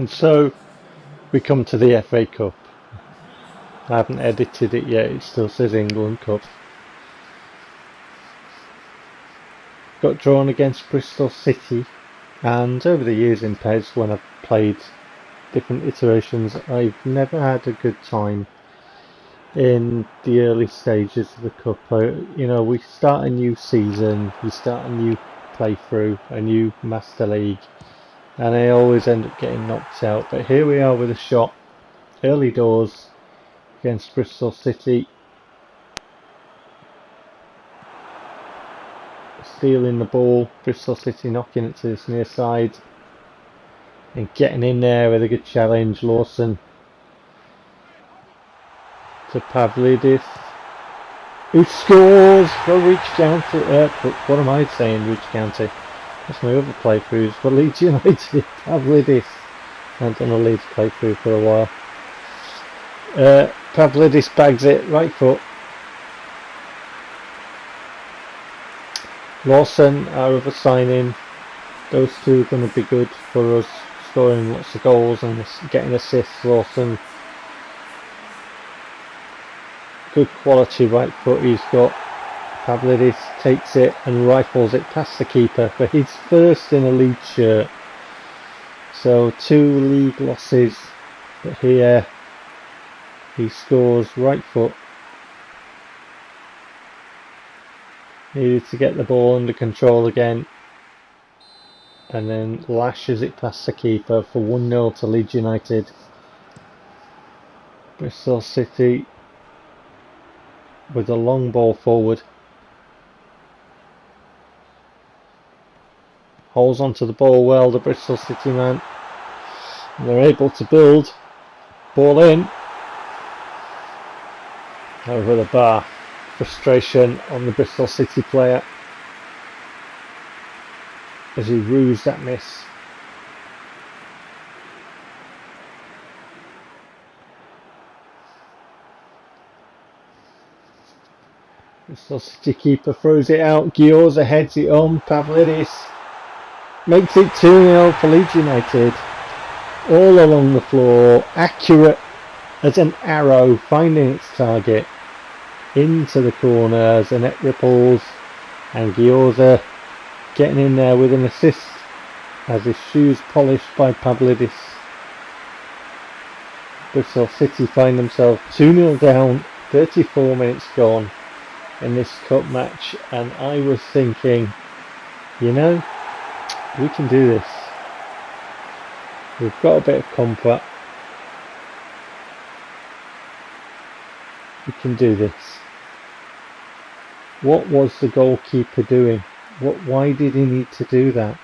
And so we come to the FA Cup. I haven't edited it yet, it still says England Cup. Got drawn against Bristol City, and over the years in PES, when I've played different iterations, I've never had a good time in the early stages of the cup. We start a new season, you start a new playthrough, a new Master League, and I always end up getting knocked out. But here we are with a shot, early doors, against Bristol City. Stealing the ball, Bristol City knocking it to this near side and getting in there with a good challenge. Lawson to Pavlidis, who scores for Leeds County. What am I saying, Leeds County? That's my other playthroughs for Leeds United. Pavlidis. I haven't done a Leeds playthrough for a while. Pavlidis bags it, right foot. Lawson, our other signing. Those two are going to be good for us, scoring lots of goals and getting assists. Lawson, good quality right foot he's got. Pavlidis takes it and rifles it past the keeper for his first in a Leeds shirt. So 2 league losses, but here he scores right foot. Needed to get the ball under control again, and then lashes it past the keeper for 1-0 to Leeds United. Bristol City with a long ball forward. Holds onto the ball well, the Bristol City man. And they're able to build. Ball in. Over the bar. Frustration on the Bristol City player as he rues that miss. Bristol City keeper throws it out. Gioza heads it on. Pavlidis makes it 2-0 for Leeds United. All along the floor, accurate as an arrow, finding its target. Into the corner as the net ripples, and Gioza getting in there with an assist as his shoes polished by Pavlidis. Bristol City find themselves 2-0 down, 34 minutes gone in this cup match, and I was thinking, we can do this. We've got a bit of comfort. We can do this. What was the goalkeeper doing? Why did he need to do that?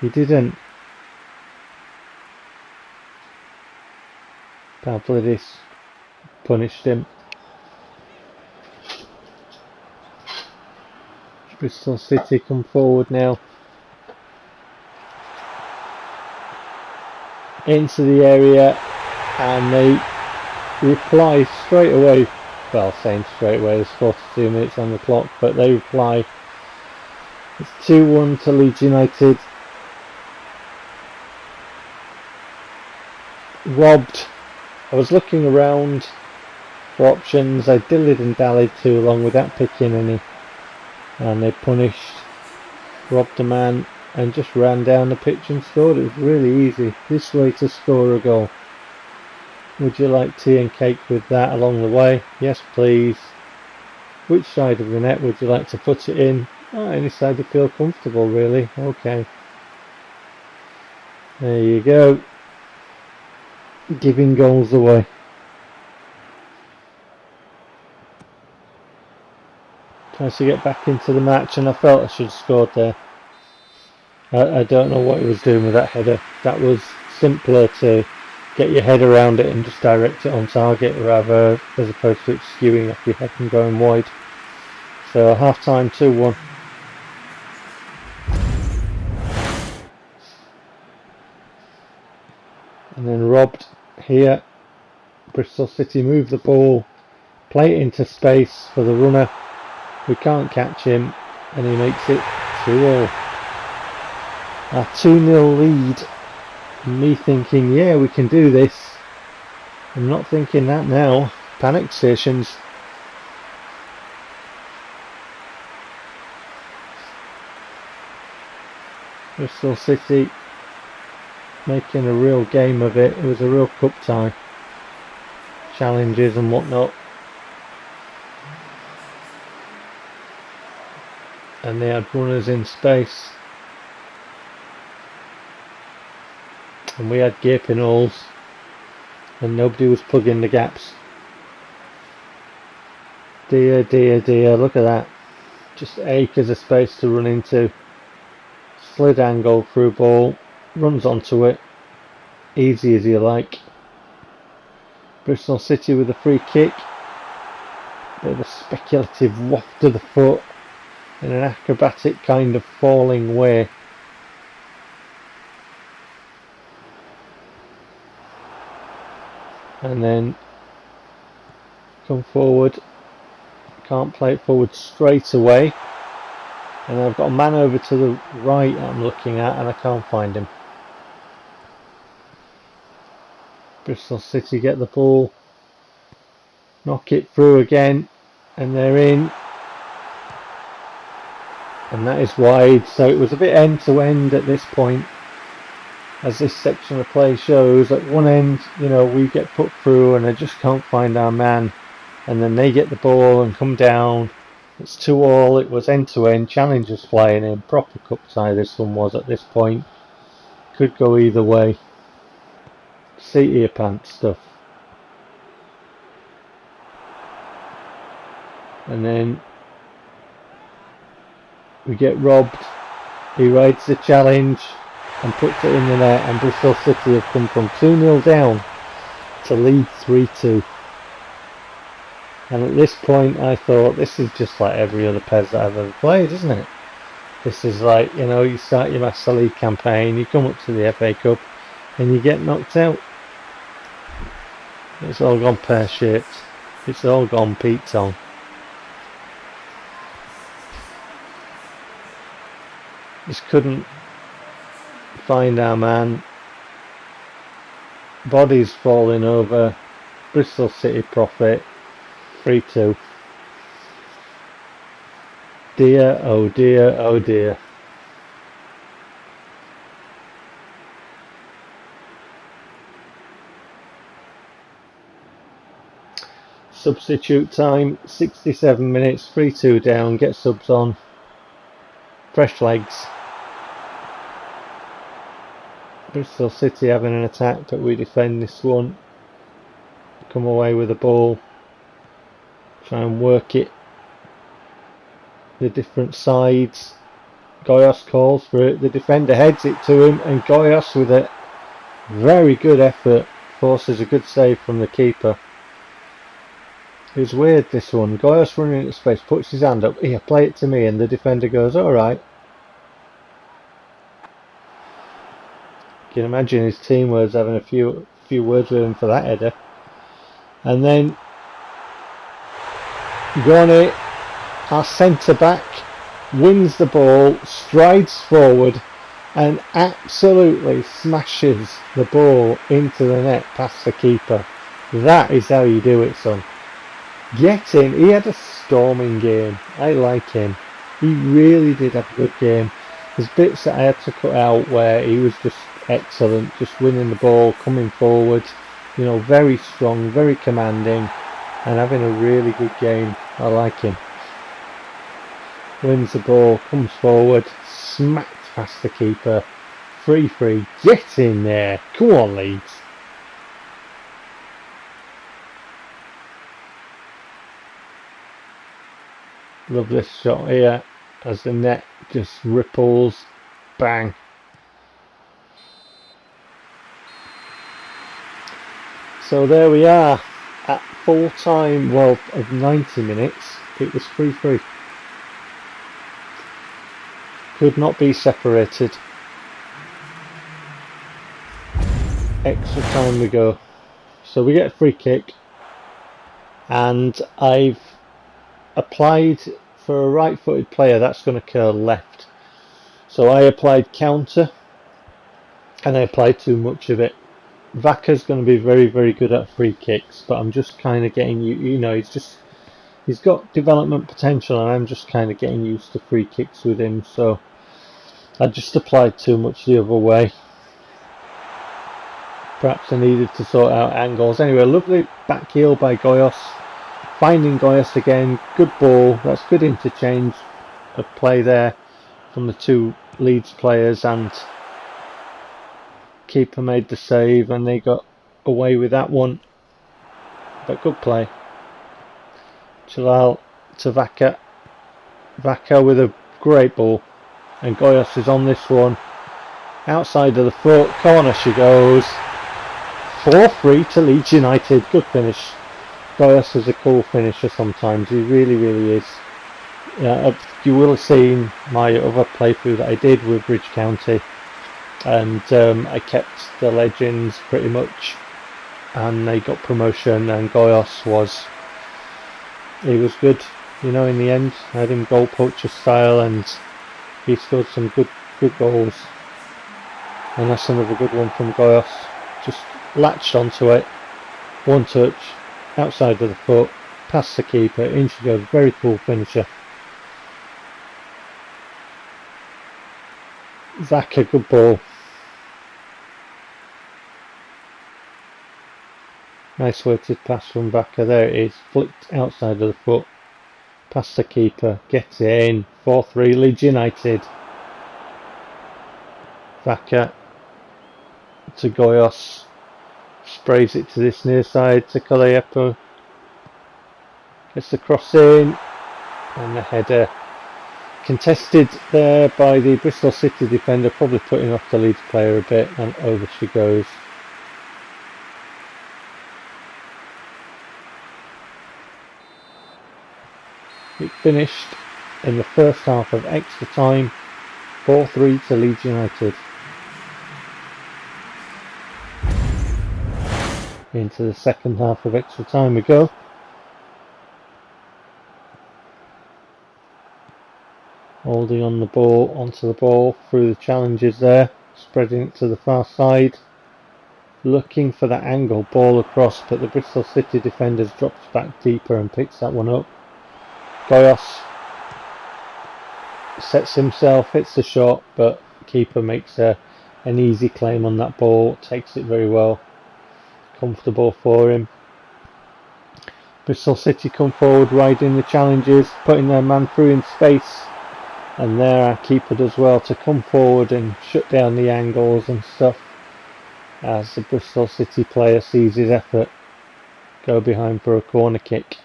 He didn't. Pavlidis punished him. Bristol City come forward now. Into the area, and they reply straight away. Well, saying straight away, there's 42 minutes on the clock, but they reply. It's 2-1 to Leeds United. Robbed. I was looking around for options. I dilled and dallied too long without picking any, and they punished, robbed a man, and just ran down the pitch and scored. It was really easy. This way to score a goal. Would you like tea and cake with that along the way? Yes, please. Which side of the net would you like to put it in? Any side you feel comfortable, really. Okay. There you go. Giving goals away. Tries to get back into the match, and I felt I should have scored there. I don't know what he was doing with that header. That was simpler to get your head around it and just direct it on target, rather as opposed to it skewing off your head and going wide. So half time 2-1. And then robbed here. Bristol City move the ball, play it into space for the runner. We can't catch him, and he makes it 2-0. Our 2-0 lead Me thinking, yeah, we can do this. I'm not thinking that now. Panic stations. Bristol City making a real game of it. It was a real cup tie. Challenges and whatnot. And they had runners in space. And we had gaping holes. And nobody was plugging the gaps. Dear, dear, dear, look at that. Just acres of space to run into. Slid angle through ball. Runs onto it. Easy as you like. Bristol City with a free kick. Bit of a speculative waft of the foot. In an acrobatic kind of falling way. And then come forward. Can't play it forward straight away. And I've got a man over to the right I'm looking at and I can't find him. Bristol City get the ball. Knock it through again. And they're in. And that is wide. So it was a bit end to end at this point. As this section of play shows, at one end, you know, we get put through and I just can't find our man. And then they get the ball and come down. It's 2-2. It was end to end. Challengers flying in. Proper cup tie this one was at this point. Could go either way. Seat of your pants stuff. And then we get robbed. He rides the challenge and puts it in the net, and Bristol City have come from 2-0 down to lead 3-2. And at this point I thought, this is just like every other PES that I've ever played, isn't it? This is like, you know, you start your Master League campaign, you come up to the FA Cup and you get knocked out. It's all gone pear-shaped. It's all gone Pete-tong. Just couldn't find our man. Bodies falling over. Bristol City profit. 3-2. Dear, oh dear, oh dear. Substitute time, 67 minutes, 3-2 down, get subs on. Fresh legs. Bristol City having an attack, but we defend this one. Come away with the ball. Try and work it. The different sides. Goyos calls for it. The defender heads it to him, and Goyos with a very good effort forces a good save from the keeper. It was weird, this one. Goyos running into space, puts his hand up. Here, play it to me, and the defender goes, alright. You can imagine his team was having a few words with him for that header. And then Goni, our centre back, wins the ball, strides forward and absolutely smashes the ball into the net past the keeper. That is how you do it, son. Get in. He had a storming game. I like him. He really did have a good game. There's bits that I had to cut out where he was just excellent, just winning the ball, coming forward, you know, very strong, very commanding, and having a really good game. I like him. Wins the ball, comes forward, smacked past the keeper, 3-3, get in there, come on Leeds. Love this shot here, as the net just ripples, bang. So there we are, at full time, well, of 90 minutes, it was 3-3. Could not be separated. Extra time we go. So we get a free kick, and I've applied for a right-footed player that's going to curl left. So I applied counter, and I applied too much of it. Vaka's going to be very, very good at free kicks, but I'm just kind of getting he's got development potential, and I'm just kind of getting used to free kicks with him, so I just applied too much the other way. Perhaps I needed to sort out angles. Anyway, lovely back heel by Goyos. Finding Goyos again, good ball, that's good interchange of play there from the two Leeds players, and keeper made the save and they got away with that one, but good play. Chalal to Vaka. Vaka with a great ball, and Goyos is on this one, outside of the foot, corner she goes. 4-3 to Leeds United. Good finish. Goyos is a cool finisher sometimes, he really, really is. You will have seen my other playthrough that I did with Bridge County, and I kept the legends pretty much, and they got promotion, and Goyos was good, in the end. I had him goal poacher style, and he scored some good goals, and that's another good one from Goyos. Just latched onto it, one touch, outside of the foot, past the keeper, in she goes. Very cool finisher. Vaka, good ball. Nice weighted pass from Vaka. There it is, flicked outside of the foot, past the keeper, gets it in. 4-3 Leeds United. Vaka to Goyos, sprays it to this near side to Kaleyepo, gets the cross in, and the header contested there by the Bristol City defender, probably putting off the Leeds player a bit, and over she goes. It finished in the first half of extra time, 4-3 to Leeds United. Into the second half of extra time we go. Holding on the ball, onto the ball, through the challenges there, spreading it to the far side, looking for that angle, ball across, but the Bristol City defenders drops back deeper and picks that one up. Goyos sets himself, hits the shot, but keeper makes an easy claim on that ball, takes it very well. Comfortable for him. Bristol City come forward, riding the challenges, putting their man through in space, and there our keeper does well to come forward and shut down the angles and stuff, as the Bristol City player sees his effort go behind for a corner kick.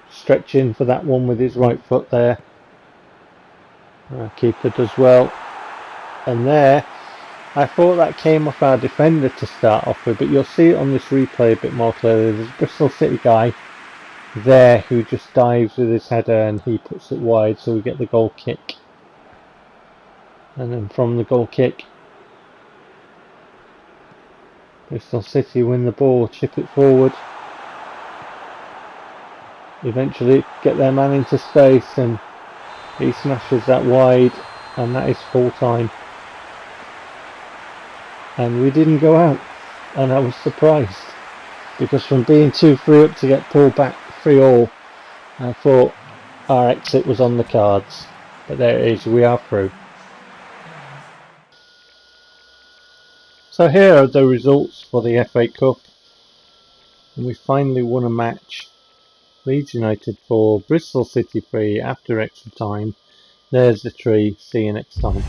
Stretching for that one with his right foot there. Our keeper does well, and there I thought that came off our defender to start off with, but you'll see it on this replay a bit more clearly. There's a Bristol City guy there who just dives with his header and he puts it wide, so we get the goal kick. And then from the goal kick, Bristol City win the ball, chip it forward, eventually get their man into space, and he smashes that wide, and that is full time. And we didn't go out, and I was surprised, because from being 2-3 up to get pulled back 3-all, I thought our exit was on the cards, but there it is, we are through. So here are the results for the FA Cup, and we finally won a match. Leeds United 4, Bristol City 3 after extra time. There's the tree, see you next time.